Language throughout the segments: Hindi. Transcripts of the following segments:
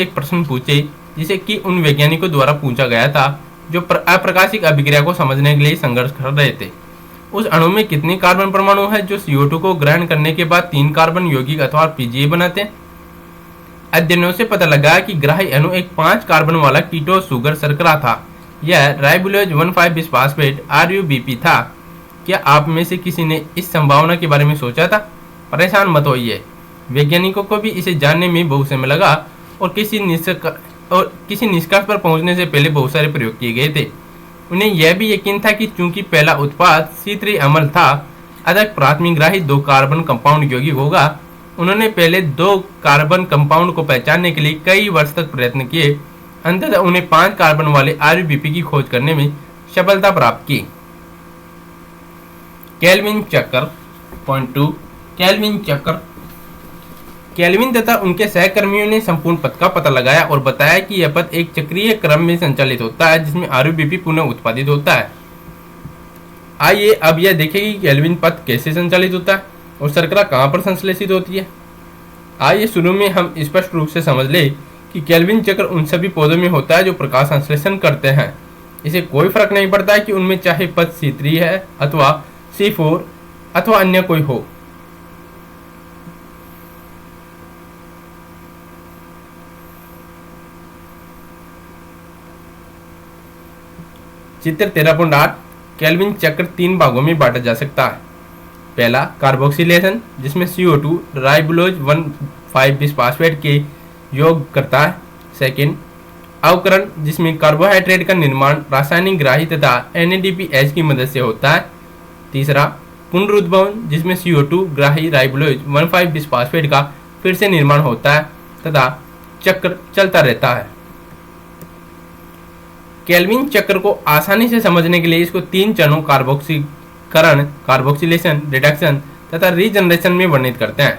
एक प्रश्न पूछे जिसे कि उन वैज्ञानिकों द्वारा पूछा गया था जो अप्रकाशिक अभिक्रिया को समझने के लिए संघर्ष कर रहे थे। उस अणु में कितने कार्बन परमाणु है जो CO2 को ग्रहण करने के बाद 3 कार्बन यौगिक अथवा PGA बनाते हैं? अध्ययनों से पता लगा कि ग्राही अणु एक 5 कार्बन वाला कीटो सुगर शर्करा था। यह राइबोलोज 1,5 बिस्फास्फेट RUBP था। क्या आप में से किसी ने इस संभावना के बारे में सोचा था? परेशान मत होइए, वैज्ञानिकों को भी इसे जानने में बहुत समय लगा और किसी निष्कर्ष पर पहुंचने से पहले बहुत सारे प्रयोग किए गए थे। उन्हें यह भी यकीन था कि चूंकि पहला उत्पाद C3 अम्ल था, अतः प्राथमिक ग्राही 2 कार्बन कंपाउंड यौगिक होगा। उन्होंने पहले 2 कार्बन कंपाउंड को पहचानने के लिए कई वर्ष तक प्रयत्न किए। अंततः उन्हें 5 कार्बन वाले RUBP की खोज करने में सफलता प्राप्त की। केल्विन चक्र। पॉइंट 2, केल्विन चक्र। केल्विन तथा उनके सहकर्मियों ने संपूर्ण पथ का पता लगाया और बताया कि यह पथ एक चक्रीय क्रम में संचालित होता है जिसमें RUBP पुनः उत्पादित होता है। आइए अब यह देखें कि केल्विन पथ कैसे संचालित होता है और शर्करा कहाँ पर संश्लेषित होती है। आइए शुरू में हम स्पष्ट रूप से समझ लें कि केल्विन चक्र उन सभी पौधों में होता है जो प्रकाश संश्लेषण करते हैं। इसे कोई फर्क नहीं पड़ता है कि उनमें चाहे पथ C3 है अथवा C4 अथवा अन्य कोई हो। चित्र 13.8 केल्विन चक्र 3 भागों में बांटा जा सकता है। पहला कार्बोक्सिलेशन, जिसमें CO2 राइबोलोज 1,5 बिस्फास्फेट के योग करता है। सेकंड अवकरण, जिसमें कार्बोहाइड्रेट का निर्माण रासायनिक ग्राही तथा NADPH की मदद से होता है। तीसरा पुनरुद्भवन, जिसमें CO2 ग्राही राइबोलोज 1,5 बिस्फास्फेट का फिर से निर्माण होता है तथा चक्र चलता रहता है। केल्विन चक्र को आसानी से समझने के लिए इसको 3 चरणों कार्बोक्सीकरण, कार्बोक्सिलेशन, रिडक्शन तथा रीजनरेशन में वर्णित करते हैं।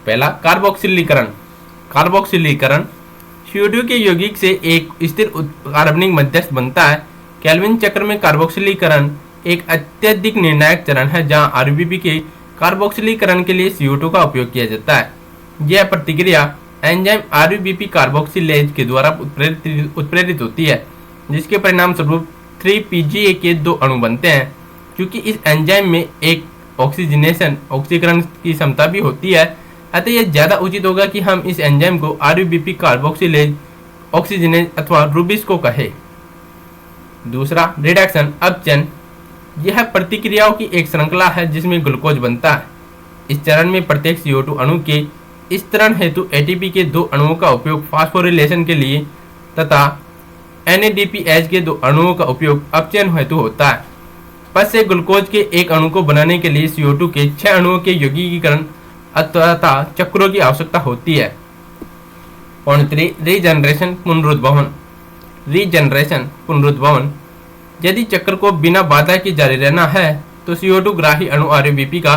पहला कार्बोक्सिलीकरण। कार्बोक्सिलीकरण CO2 के यौगिक से एक स्थिर कार्बनिक मध्यस्थ बनता है। केल्विन चक्र में कार्बोक्सिलीकरण एक अत्यधिक निर्णायक चरण है जहां RUBP के कार्बोक्सिलीकरण के लिए CO2 का उपयोग किया जाता है। यह प्रतिक्रिया एंजाइम RUBP कार्बोक्सिलेज के द्वारा उत्प्रेरित होती है, जिसके परिणाम स्वरूप 3-PGA के 2 अणु बनते हैं। क्योंकि इस एंजाइम में एक ऑक्सीकरण की क्षमता भी होती है, अतः यह ज्यादा उचित होगा कि हम इस एंजाइम को RUBP कार्बोक्सिलेज ऑक्सीजनेज अथवा रूबिस को कहे। दूसरा रिडक्शन, अपचयन। यह प्रतिक्रियाओं की एक श्रृंखला है जिसमें ग्लूकोज बनता है। इस चरण में प्रत्येक CO2 अणु के स्तरण हेतु ATP के 2 अणुओं का उपयोग फास्फोरिलेशन के लिए तथा NADPH के 2 अणुओं का उपयोग अपचयन हेतु होता है। पथ से ग्लूकोज के एक अणु को बनाने के लिए CO2 के 6 अणुओं के यौगिकीकरण अथवा चक्रों की आवश्यकता होती है। पॉइंट 3 रीजनरेशन, पुनरुद्भवन। रीजनरेशन, पुनरुद्भवन। यदि चक्र को बिना बाधा के जारी रहना है तो CO2 ग्राही अणु RUBP का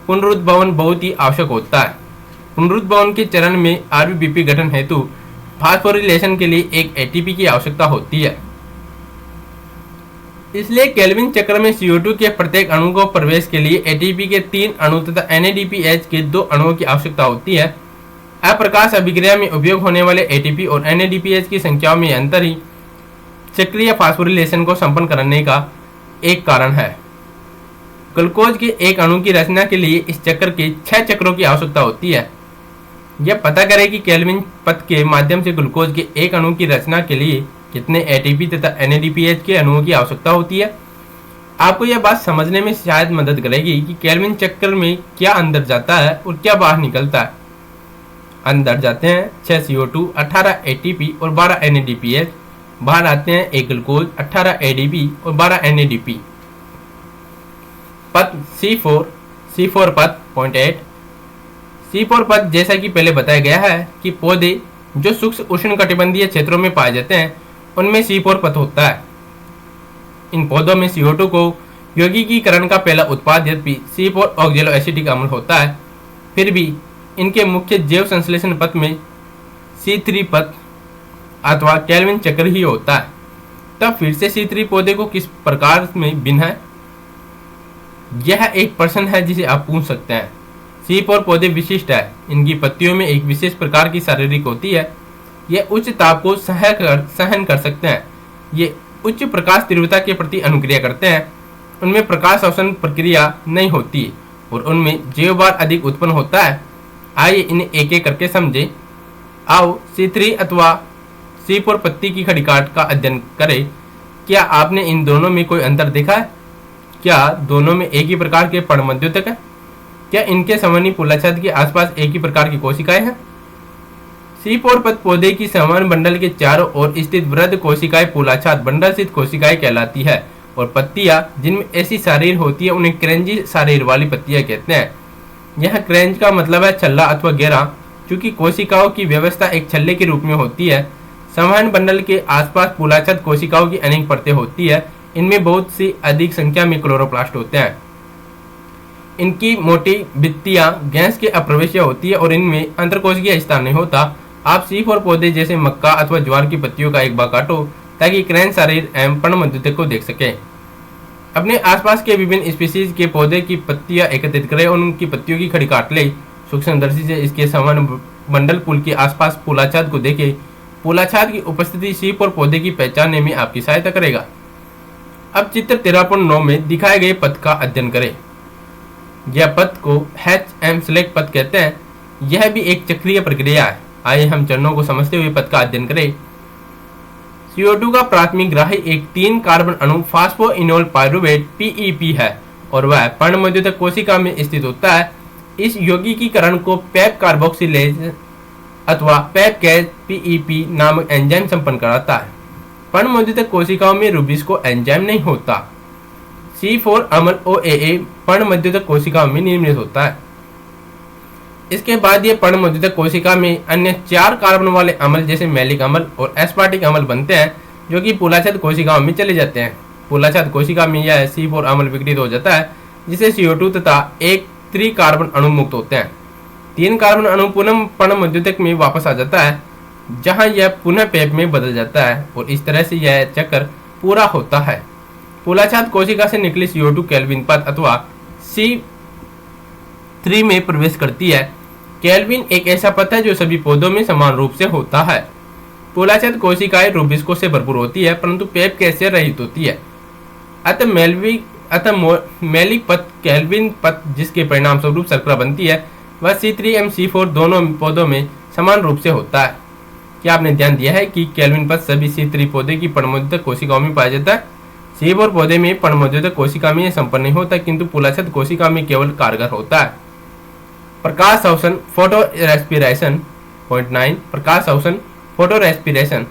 पुनरुद्भवन बहुत ही आवश्यक होता है। पुनरुद्भवन के चरण में RUBP गठन हेतु फास्फोरिलेशन के लिए एक ATP की आवश्यकता होती है। इसलिए केल्विन चक्र में CO2 के प्रत्येक अणु को प्रवेश के लिए ATP के 3 अणु तथा NADPH के 2 अणुओं की आवश्यकता होती है। अप्रकाश अभिक्रिया में उपयोग होने वाले ATP और NADPH की संख्याओं में अंतर ही चक्रीय फास्फोरिलेशन को संपन्न करने का एक कारण है। ग्लूकोज के एक अणु की रचना के लिए इस चक्र के 6 चक्रों की आवश्यकता होती है। यह पता करें कि केल्विन पथ के माध्यम से ग्लूकोज के एक अणु की रचना के लिए कितने ATP तथा NADPH के अणुओं की आवश्यकता होती है। आपको यह बात समझने में शायद मदद करेगी कि केल्विन चक्र में क्या अंदर जाता है और क्या बाहर निकलता है। अंदर जाते हैं 6 CO2, 18 ATP और 12 NADPH। बाहर आते हैं 1 ग्लूकोज, 18 ADP और 12 NADP। पथ C4 पथ। पॉइंट 8 C4 पथ, जैसा कि पहले बताया गया है कि पौधे जो सूक्ष्म उष्णकटिबंधीय क्षेत्रों में पाए जाते हैं उनमें C4 पथ होता है। इन पौधों में CO2 को यौगिकीकरण का पहला उत्पाद यद्यपि C4 ऑक्जेलोएसिटिक अम्ल होता है, फिर भी इनके मुख्य जैव संश्लेषण पथ में C3 पथ अथवा केल्विन चक्र ही होता है। तब फिर से C3 पौधे को किस प्रकार में भिन्न है, यह एक प्रश्न है जिसे आप पूछ सकते हैं। C4 पौधे विशिष्ट है। इनकी पत्तियों में एक विशेष प्रकार की शारीरिक होती है ये उच्च ताप को सहन कर सकते हैं। ये उच्च प्रकाश तीव्रता के प्रति अनुक्रिया करते हैं। उनमें प्रकाश अवशोषण प्रक्रिया नहीं होती और उनमें जैवभार अधिक उत्पन्न होता है। आइए इन्हें एक एक करके समझे। आओ C3 अथवा C4 पत्ती की खड़िकाट का अध्ययन करें। क्या आपने इन दोनों में कोई अंतर देखा है? क्या दोनों में एक ही प्रकार के पर्णमध्योतक है? क्या इनके संवहनी पोलाछाद के आसपास एक ही प्रकार की कोशिकाएं हैं? C4 पत्त पौधे की संवहन बंडल के चारों ओर स्थित वृद्ध कोशिकाएं पोलाछाद बंडल स्थित कोशिकाएं कहलाती है और पत्तियां जिनमें ऐसी शारीर होती है उन्हें क्रेंजी शारीर वाली पत्तियां कहते हैं। यह क्रेंज का मतलब है छल्ला अथवा घेरा। चूंकि कोशिकाओं की व्यवस्था एक छल्ले के रूप में होती है, संवहन बंडल के आसपास पोलाछाद कोशिकाओं की अनेक परतें होती है। इनमें बहुत सी अधिक संख्या में क्लोरोप्लास्ट होते हैं। इनकी मोटी भित्तियां गैस के अप्रवेश्य होती है और इनमें अंतरकोशिकीय स्थान नहीं होता। आप C4 पौधे जैसे मक्का अथवा ज्वार की पत्तियों का एक भाग काटो ताकि क्रेंज शारीर एवं पर्णमध्योतक को देख सके। अपने आसपास के विभिन्न स्पीशीज के पौधे की पत्तियां एकत्रित करें और उनकी पत्तियों की खड़ी काट ले। सूक्ष्मदर्शी से इसके संवहन बंडल पुल के आसपास पोलाछाद को देखें। पोलाछाद की उपस्थिति C4 पौधे की पहचानने में आपकी सहायता करेगा। अब चित्र 13.9 में दिखाए गए पथ का अध्ययन करें। यह पथ को HM सेलेक्ट पथ कहते हैं। यह भी एक चक्रीय प्रक्रिया है। आइए हम चरणों को समझते हुए पथ का अध्ययन करें। CO2 का प्राथमिक ग्राही एक 3 कार्बन अणु फास्फोइनोल पाइरुवेट PEP है और वह पर्णमध्योतक कोशिका में स्थित होता है। इस यौगिकीकरण को पेप कार्बोक्सिलेज अथवा पेप कैज PEP नामक एंजाइम संपन्न कराता है। पर्णमध्योतक कोशिकाओं में रुबिस्को एंजाइम नहीं होता। C4 अम्ल OAA पर्णमध्योतक कोशिकाओं में निर्मित होता है। इसके बाद ये पर्णमध्योतक कोशिका में अन्य 4 कार्बन वाले अम्ल जैसे मैलिक अम्ल और एस्पार्टिक अम्ल बनते हैं जो कि पोलाछाद कोशिकाओं में चले जाते हैं। पोलाछाद कोशिका में यह C4 अम्ल विघटित हो जाता है जिसे CO2 तथा एक 3 कार्बन अणु मुक्त होते हैं। 3 कार्बन अणु पुनः पर्णमध्योतक में वापस आ जाता है जहां यह पुनः पेप में बदल जाता है और इस तरह से यह चक्र पूरा होता है। पोलाछाद कोशिका से निकली CO2 केल्विन पथ अथवा C3 में प्रवेश करती है। केल्विन एक ऐसा पथ है जो सभी पौधों में समान रूप से होता है। पोलाछाद कोशिकाएं रुबिस्को से भरपूर होती है परंतु पेप कैज से रहित होती है। अतः मैलिक पथ केल्विन पथ जिसके परिणाम स्वरूप शर्करा बनती है वह C3 एवं C4 दोनों पौधों में समान रूप से होता है। क्या आपने ध्यान दिया है कि केल्विन पथ सभी C3 पौधे की पर्णमध्योतक कोशिकाओं में पाया जाता है? C4 पौधे में पर्णमध्योतक कोशिका में यह संपन्न नहीं होता किंतु पोलाछाद कोशिका में केवल कारगर होता है। प्रकाश अवशोषण फोटो रेस्पिरेशन 0.9 प्रकाश अवशोषण फोटो रेस्पिरेशन।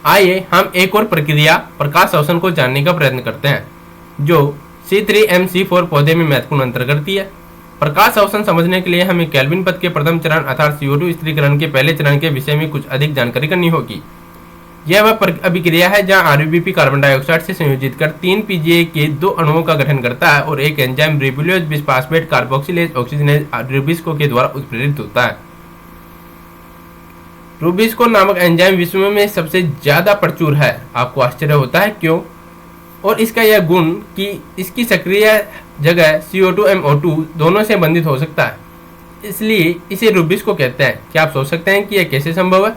आइए हम एक और प्रक्रिया प्रकाश अवशोषण को जानने का प्रयत्न करते हैं जो C3 एवं C4 पौधे में महत्वपूर्ण अंतर करती है। प्रकाश अवशोषण समझने के लिए हमें केल्विन पथ के प्रथम चरण अर्थात CO2 स्थिरीकरण के पहले चरण के विषय में कुछ अधिक जानकारी करनी होगी। यह वह अभिक्रिया है जहां RUBP कार्बन डाइऑक्साइड से संयोजित कर 3 PGA के 2 अणुओं का गठन करता है और एक enzyme ribulose bisphosphate carboxylase oxygenase rubisco के द्वारा उत्प्रेरित होता है। रुबिस्को नामक एंजाइम विश्व में सबसे ज्यादा प्रचुर है। आपको आश्चर्य होता है क्यों? और इसका यह गुण कि इसकी सक्रिय जगह CO2 एवं O2 दोनों से बंधित हो सकता है, इसलिए इसे रुबिस्को कहते हैं। क्या आप सोच सकते हैं कि यह कैसे संभव है?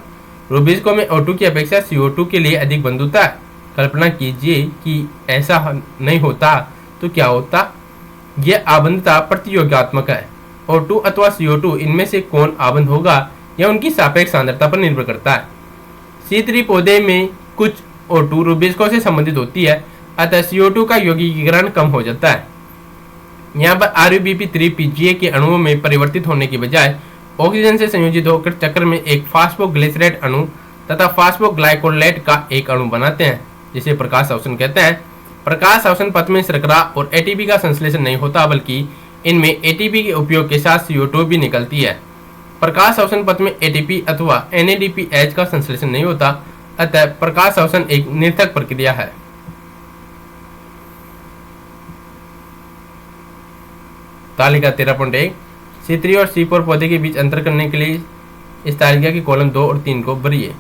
रुबिस्को में O2 की अपेक्षा CO2 के लिए अधिक बंधुता है। कल्पना कीजिए कि ऐसा नहीं होता तो क्या होता? यह आबंधता प्रतियोगात्मक है। O2 अथवा CO2 इनमें से कौन आबंध होगा यह उनकी सापेक्ष सांद्रता पर निर्भर करता है। C3 पौधे में कुछ O2 रुबिस्को से संबंधित होती है, अतः CO2 का यौगिकीकरण कम हो जाता है। यहाँ पर RUBP 3 PGA के अणुओं में परिवर्तित होने की बजाय ऑक्सीजन से संयोजित होकर चक्र में एक फास्फोग्लिसरेट अणु तथा फास्फोग्लाइकोलेट का एक अणु बनाते हैं जिसे प्रकाश अवशोषण कहते हैं। प्रकाश अवशोषण पथ में शर्करा और ATP का संश्लेषण नहीं होता बल्कि इनमें ATP के उपयोग के साथ CO2 भी निकलती है। प्रकाश अवशोषण पथ में ATP अथवा NADPH का संश्लेषण नहीं होता, अतः प्रकाश अवशोषण एक निरर्थक प्रक्रिया है। तालिका 13.1 C3 और C4 पौधे के बीच अंतर करने के लिए इस तालिका के कॉलम 2 और 3 को भरिए।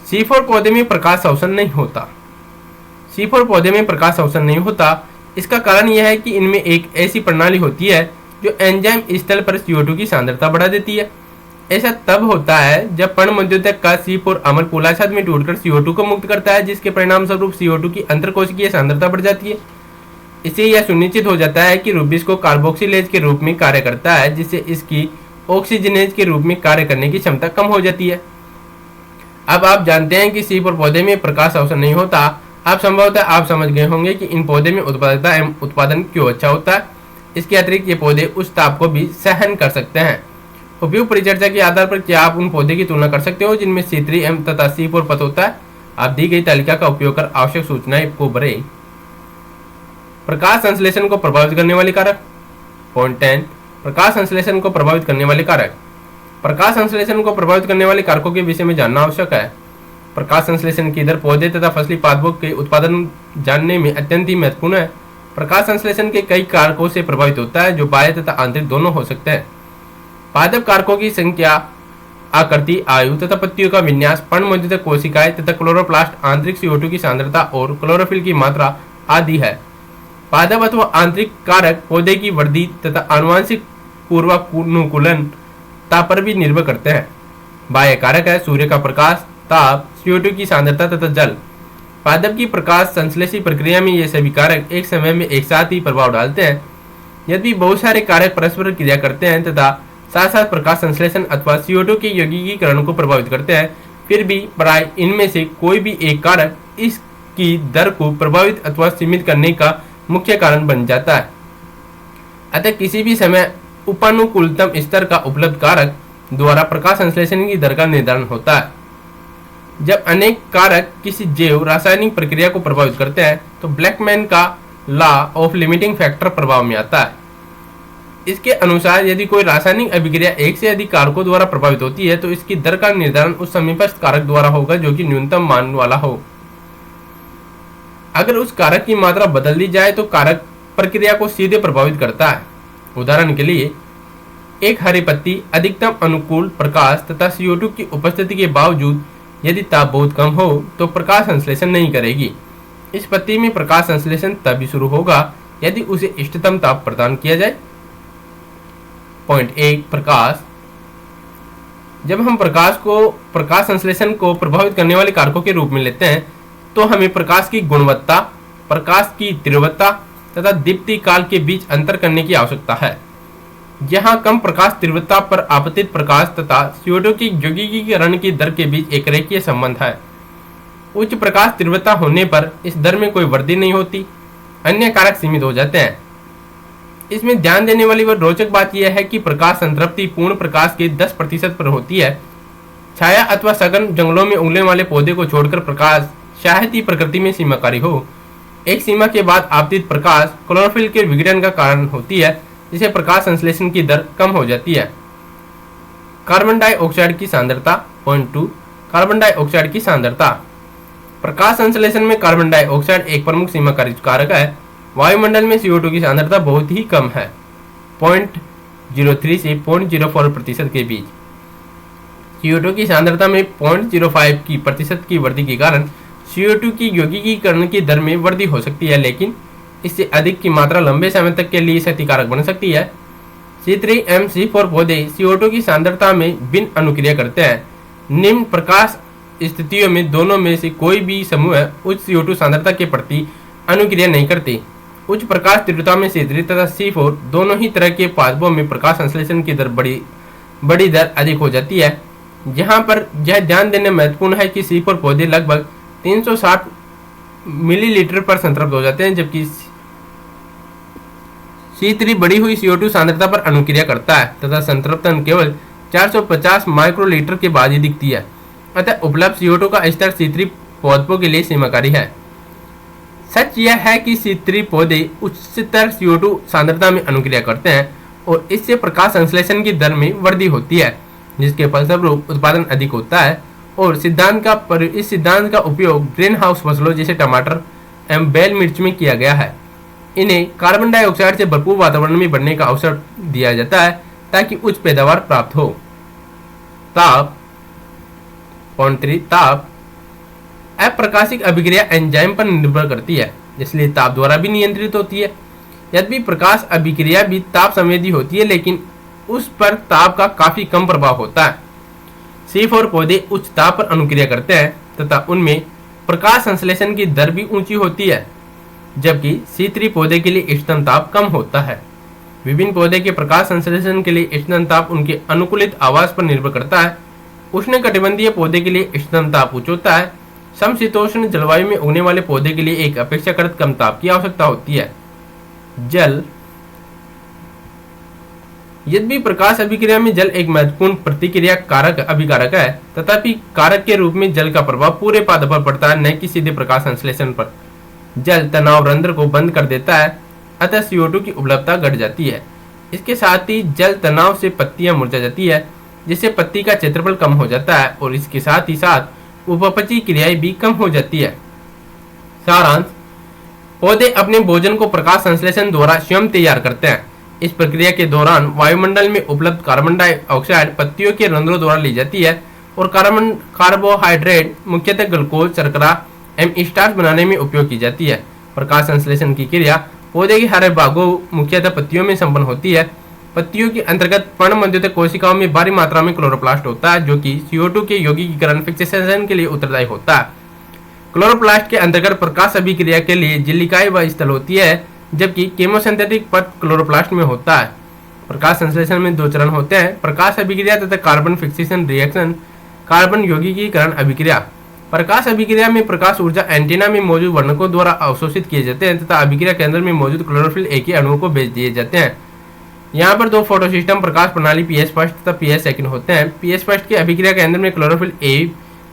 C4 पौधे में प्रकाश अवसन नहीं होता। C4 पौधे में प्रकाश अवसन नहीं होता। इसका कारण यह है कि इनमें एक ऐसी प्रणाली होती है जो एंजाइम स्थल पर CO2 की सांद्रता बढ़ा देती है। ऐसा तब होता है जब पर्णमध्योतक का C4 अम्ल पोलाछाद में टूटकर CO2 को मुक्त करता है, जिसके परिणाम स्वरूप CO2 की अंतरकोशिकीय सांद्रता बढ़ जाती है। इससे यह सुनिश्चित हो जाता है कि रूबिस्को कार्बोक्सिलेज के रूप में कार्य करता है, जिससे इसकी ऑक्सीजनेज के रूप में कार्य करने की क्षमता कम हो जाती है। अब आप जानते हैं कि C4 पौधे में प्रकाश अवसन नहीं होता। अब संभवतः आप समझ गए होंगे कि इन पौधे में उत्पादकता एवं उत्पादन क्यों अच्छा होता है। इसके अतिरिक्त ये पौधे उस ताप को भी सहन कर सकते हैं। उपयुक्त परिचर्चा के आधार पर क्या आप उन पौधे की तुलना कर सकते हो जिनमें C3M तथा C4 पथ होता है? आप दी गई तालिका का उपयोग कर आवश्यक सूचनाएं को भरें। प्रकाश संश्लेषण को प्रभावित करने वाले कारक। पॉइंट 10, प्रकाश संश्लेषण को प्रभावित करने वाले कारक। प्रकाश संश्लेषण को प्रभावित करने वाले कारकों के विषय में जानना आवश्यक है। प्रकाश संश्लेषण की दर पौधे तथा फसली पादपों के उत्पादन जानने में अत्यंत ही महत्वपूर्ण है। प्रकाश संश्लेषण के कई कारकों से प्रभावित होता है, जो बाह्य तथा आंतरिक दोनों हो सकते हैं। पादप कारकों की संख्या, आकृति, आयु तथा पत्तियों का विन्यास, पर्णमध्योतक कोशिकाएं तथा क्लोरोप्लास्ट, आंतरिक CO2 की सांद्रता और क्लोरोफिल की मात्रा आदि है। पादप अथवा आंतरिक कारक पौधे की वृद्धि तथा आनुवंशिक पूर्वानुकूलनता पर भी निर्भर करते हैं। बाह्य कारक है सूर्य का प्रकाश, ताप, CO2 की सांद्रता तथा जल। पादप की प्रकाश संश्लेषी प्रक्रिया में ये सभी कारक एक समय में एक साथ ही प्रभाव डालते हैं। यदि बहुत सारे कारक परस्पर क्रिया करते हैं तथा साथ साथ प्रकाश संश्लेषण अथवा CO2 के यौगिकीकरण को प्रभावित करते हैं, फिर भी प्राय इनमें से कोई भी एक कारक इसकी दर को प्रभावित अथवा सीमित करने का मुख्य कारण बन जाता है। अतः किसी भी समय उपानुकूलतम स्तर का उपलब्ध कारक द्वारा प्रकाश संश्लेषण की दर का निर्धारण होता है। जब अनेक कारक किसी जैव रासायनिक प्रक्रिया को प्रभावित करते हैं तो ब्लैकमैन का लॉ ऑफ लिमिटिंग फैक्टर प्रभाव में आता है। इसके अनुसार यदि कोई रासायनिक अभिक्रिया एक से अधिक कारकों द्वारा प्रभावित होती है तो इसकी दर का निर्धारण उस समीपस्थ कारक द्वारा होगा जो कि न्यूनतम मान वाला हो। अगर उस कारक की मात्रा बदल दी जाए तो कारक प्रक्रिया को सीधे प्रभावित करता है। उदाहरण के लिए, एक हरी पत्ती अधिकतम अनुकूल प्रकाश तथा CO2 की उपस्थिति के बावजूद यदि ताप बहुत कम हो तो प्रकाश संश्लेषण नहीं करेगी। इस पत्ती में प्रकाश संश्लेषण तभी शुरू होगा यदि उसे इष्टतम ताप प्रदान किया जाए। पॉइंट 1, प्रकाश। जब हम प्रकाश संश्लेषण को प्रभावित करने वाले कारकों के रूप में लेते हैं तो हमें प्रकाश की गुणवत्ता, प्रकाश की तीव्रता तथा दीप्ति काल के बीच अंतर करने की आवश्यकता है। यहाँ कम प्रकाश तीव्रता पर आपतित प्रकाश तथा CO2 की यौगिकीकरण की दर के बीच एक रेखीय संबंध है। उच्च प्रकाश तीव्रता होने पर इस दर में कोई वृद्धि नहीं होती, अन्य कारक सीमित हो जाते हैं। इसमें ध्यान देने वाली वह रोचक बात यह है कि प्रकाश संतृप्ति पूर्ण प्रकाश के 10% पर होती है। छाया अथवा सघन जंगलों में उगने वाले पौधे को छोड़कर प्रकाश शायद ही प्रकृति में सीमाकारी हो। एक सीमा के बाद आपतित प्रकाश क्लोरोफिल के विघटन का कारण होती है, जिसे प्रकाश संश्लेषण की दर कम हो जाती है। कार्बन डाइऑक्साइड की सांद्रता। पॉइंट 2, कार्बन डाइऑक्साइड की सांद्रता। प्रकाश संश्लेषण में कार्बन डाइऑक्साइड एक प्रमुख सीमाकारी कारक है। वायुमंडल में CO2 की सांद्रता बहुत ही कम है, 0.03 से 0.04% के बीच। CO2 की सांद्रता में 0.05 की प्रतिशत की वृद्धि के कारण CO2 की यौगिकीकरण की दर में वृद्धि हो सकती है, लेकिन इससे अधिक की मात्रा लंबे समय तक के लिए क्षतिकारक बन सकती है। C3M C4 पौधे CO2 की सांद्रता में भिन्न अनुक्रिया करते हैं। निम्न प्रकाश स्थितियों में दोनों में से कोई भी समूह उच्च CO2 सांद्रता के प्रति अनुक्रिया नहीं करती। उच्च प्रकाश तीव्रता में C3 तथा C4 दोनों ही तरह के पादपों में प्रकाश संश्लेषण की दर बड़ी दर अधिक हो जाती है। यहाँ पर यह ध्यान देना महत्वपूर्ण है कि C4 पौधे लगभग 360 मिलीलीटर पर संतृप्त हो जाते हैं, जबकि C3 बढ़ी हुई CO2 सांद्रता पर अनुक्रिया करता है तथा संतृप्तन केवल 450 माइक्रोलीटर के बाद ही दिखती है। अतः उपलब्ध CO2 का स्तर C3 पौधों के लिए सीमाकारी है। सच यह है कि C3 पौधे उच्चतर CO2 सांद्रता में अनुक्रिया करते हैं और इससे प्रकाश संश्लेषण की दर में वृद्धि होती है, जिसके फलस्वरूप उत्पादन अधिक होता है। और इस सिद्धांत का उपयोग ग्रीन हाउस फसलों जैसे टमाटर एवं बेल मिर्च में किया गया है। इन्हें कार्बन डाइऑक्साइड से भरपूर वातावरण में बढ़ने का अवसर दिया जाता है ताकि उच्च पैदावार प्राप्त हो। ताप। पॉइंट 3, ताप। अप्रकाशिक अभिक्रिया एंजाइम पर निर्भर करती है, इसलिए ताप द्वारा भी नियंत्रित होती है। यद्यपि प्रकाश अभिक्रिया भी ताप संवेदी होती है, लेकिन उस पर ताप का काफी कम प्रभाव होता है। C4 पौधे उच्च ताप पर अनुक्रिया करते हैं तथा उनमें प्रकाश संश्लेषण की दर भी ऊंची होती है, जबकि C3 पौधे के लिए इष्टतम ताप कम होता है। विभिन्न पौधे के प्रकाश संश्लेषण के लिए इष्टतम ताप उनके अनुकूलित आवास पर निर्भर करता है। उष्णकटिबंधीय पौधे के लिए इष्टतम ताप उच्च होता है। समशीतोष्ण जलवायु में उगने वाले पौधे के लिए एक अपेक्षाकृत कम ताप की आवश्यकता होती है। जल। यद्यपि प्रकाश अभिक्रिया में जल एक महत्वपूर्ण प्रतिक्रिया कारक अभिकारक है, तथापि कारक के रूप में जल का प्रभाव पूरे पाद पर पड़ता है, न कि सीधे प्रकाश संश्लेषण पर। जल तनाव रंध्र को बंद कर देता है, अतः CO2 की उपलब्धता घट जाती है। इसके साथ ही जल तनाव से पत्तियां मुरझा जाती है, जिससे पत्ती का क्षेत्रफल कम हो जाता है और इसके साथ ही साथ उपपची क्रियाएं भी कम हो जाती है। सारांश। पौधे अपने भोजन को प्रकाश संश्लेषण द्वारा स्वयं तैयार करते हैं। इस प्रक्रिया के दौरान वायुमंडल में उपलब्ध कार्बन डाइऑक्साइड पत्तियों के रंध्रों द्वारा ली जाती है और कार्बोहाइड्रेट मुख्यतः ग्लूकोज, शर्करा एवं स्टार्च बनाने में उपयोग की जाती है। प्रकाश संश्लेषण की क्रिया पौधे के हरे भागों मुख्यतः पत्तियों में संपन्न होती है। पत्तियों के अंतर्गत पर्णमध्युतक कोशिकाओं में भारी मात्रा में क्लोरोप्लास्ट होता है, जो कि CO2 के यौगिकीकरण फिक्सेशन के लिए उत्तरदायी होता है। क्लोरोप्लास्ट के अंतर्गत प्रकाश अभिक्रिया के लिए झिल्लिकाएं व स्थल होती है, जबकि केमोसिंथेटिक पथ क्लोरोप्लास्ट में होता है। प्रकाश संश्लेषण में दो चरण होते हैं, प्रकाश अभिक्रिया तथा कार्बन फिक्सेशन रिएक्शन। कार्बन यौगिकीकरण अभिक्रिया। प्रकाश अभिक्रिया में प्रकाश ऊर्जा एंटीना में मौजूद वर्णकों द्वारा अवशोषित किए जाते हैं तथा अभिक्रिया केंद्र में मौजूद क्लोरोफिल एक ही अणुओं को भेज दिए जाते हैं। यहाँ पर दो फोटोसिस्टम प्रकाश प्रणाली PS फर्स्ट तथा PS सेकंड होते हैं। PS फर्स्ट के अभिक्रिया केंद्र में क्लोरोफिल A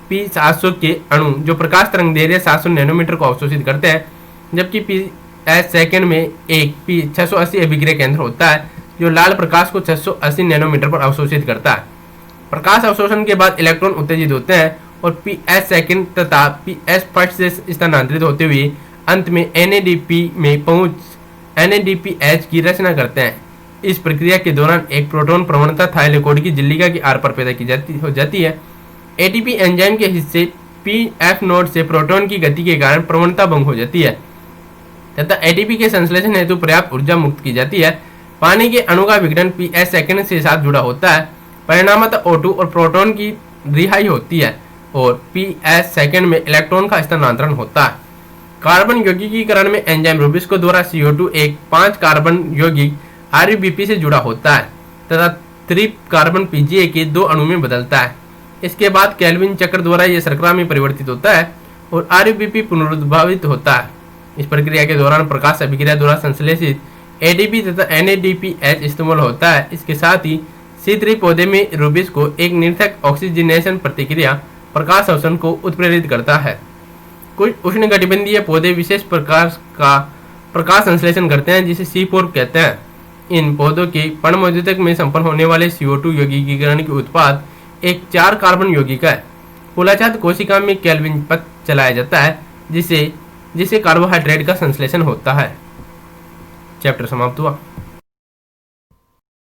P700 के अणु जो प्रकाश तरंग दैर्ध्य 700 नैनोमीटर को अवशोषित करते हैं, जबकि PS सेकंड में एक P680 अभिक्रिया केंद्र होता है जो लाल प्रकाश को 680 नैनोमीटर पर अवशोषित करता है। प्रकाश अवशोषण के बाद इलेक्ट्रॉन उत्तेजित होते हैं और PS सेकंड तथा PS फर्स्ट से स्थानांतरित होते हुए अंत में NADP में पहुंच NADPH की रचना करते हैं। इस प्रक्रिया के दौरान एक प्रोटॉन प्रवणता थाइलेकोइड की झिल्लिका की आर पर पैदा की हो जाती है। ATP एंजाइम के हिस्से PF नोड से प्रोटॉन की गति के कारण प्रवणता भंग हो जाती है तथा ATP के संश्लेषण हेतु पर्याप्त ऊर्जा मुक्त की जाती है। पानी के अणु का विघटन PS सेकंड से साथ जुड़ा होता है। परिणामतः O2 और प्रोटॉन की रिहाई होती है और PS सेकंड में इलेक्ट्रॉन का स्थानांतरण होता है। कार्बन यौगिकीकरण में एंजाइम रुबिस्को द्वारा CO2 एक 5 कार्बन यौगिक RUBP से जुड़ा होता है तथा 3 कार्बन PGA के 2 अणु में बदलता है। इसके बाद केल्विन चक्र द्वारा यह शर्करा में परिवर्तित होता है और RUBP पुनरुद्भावित होता है। इस प्रक्रिया के दौरान प्रकाश अभिक्रिया द्वारा संश्लेषित ADP तथा NADPH इस्तेमाल होता है। इसके साथ ही C3 पौधे में रुबिस्को एक निरर्थक ऑक्सीजनेशन प्रतिक्रिया प्रकाश अवशोषण को उत्प्रेरित करता है। कुछ उष्णकटिबंधीय पौधे विशेष प्रकार का प्रकाश संश्लेषण करते हैं जिसे C4 कहते हैं। इन पौधों के पर्णमध्युतक में संपन्न होने वाले CO2 यौगिकीकरण के उत्पाद एक 4 कार्बन यौगिक है। फूलाछात कोशिका में केल्विन पथ चलाया जाता है जिसे कार्बोहाइड्रेट का संश्लेषण होता है। चैप्टर समाप्त हुआ।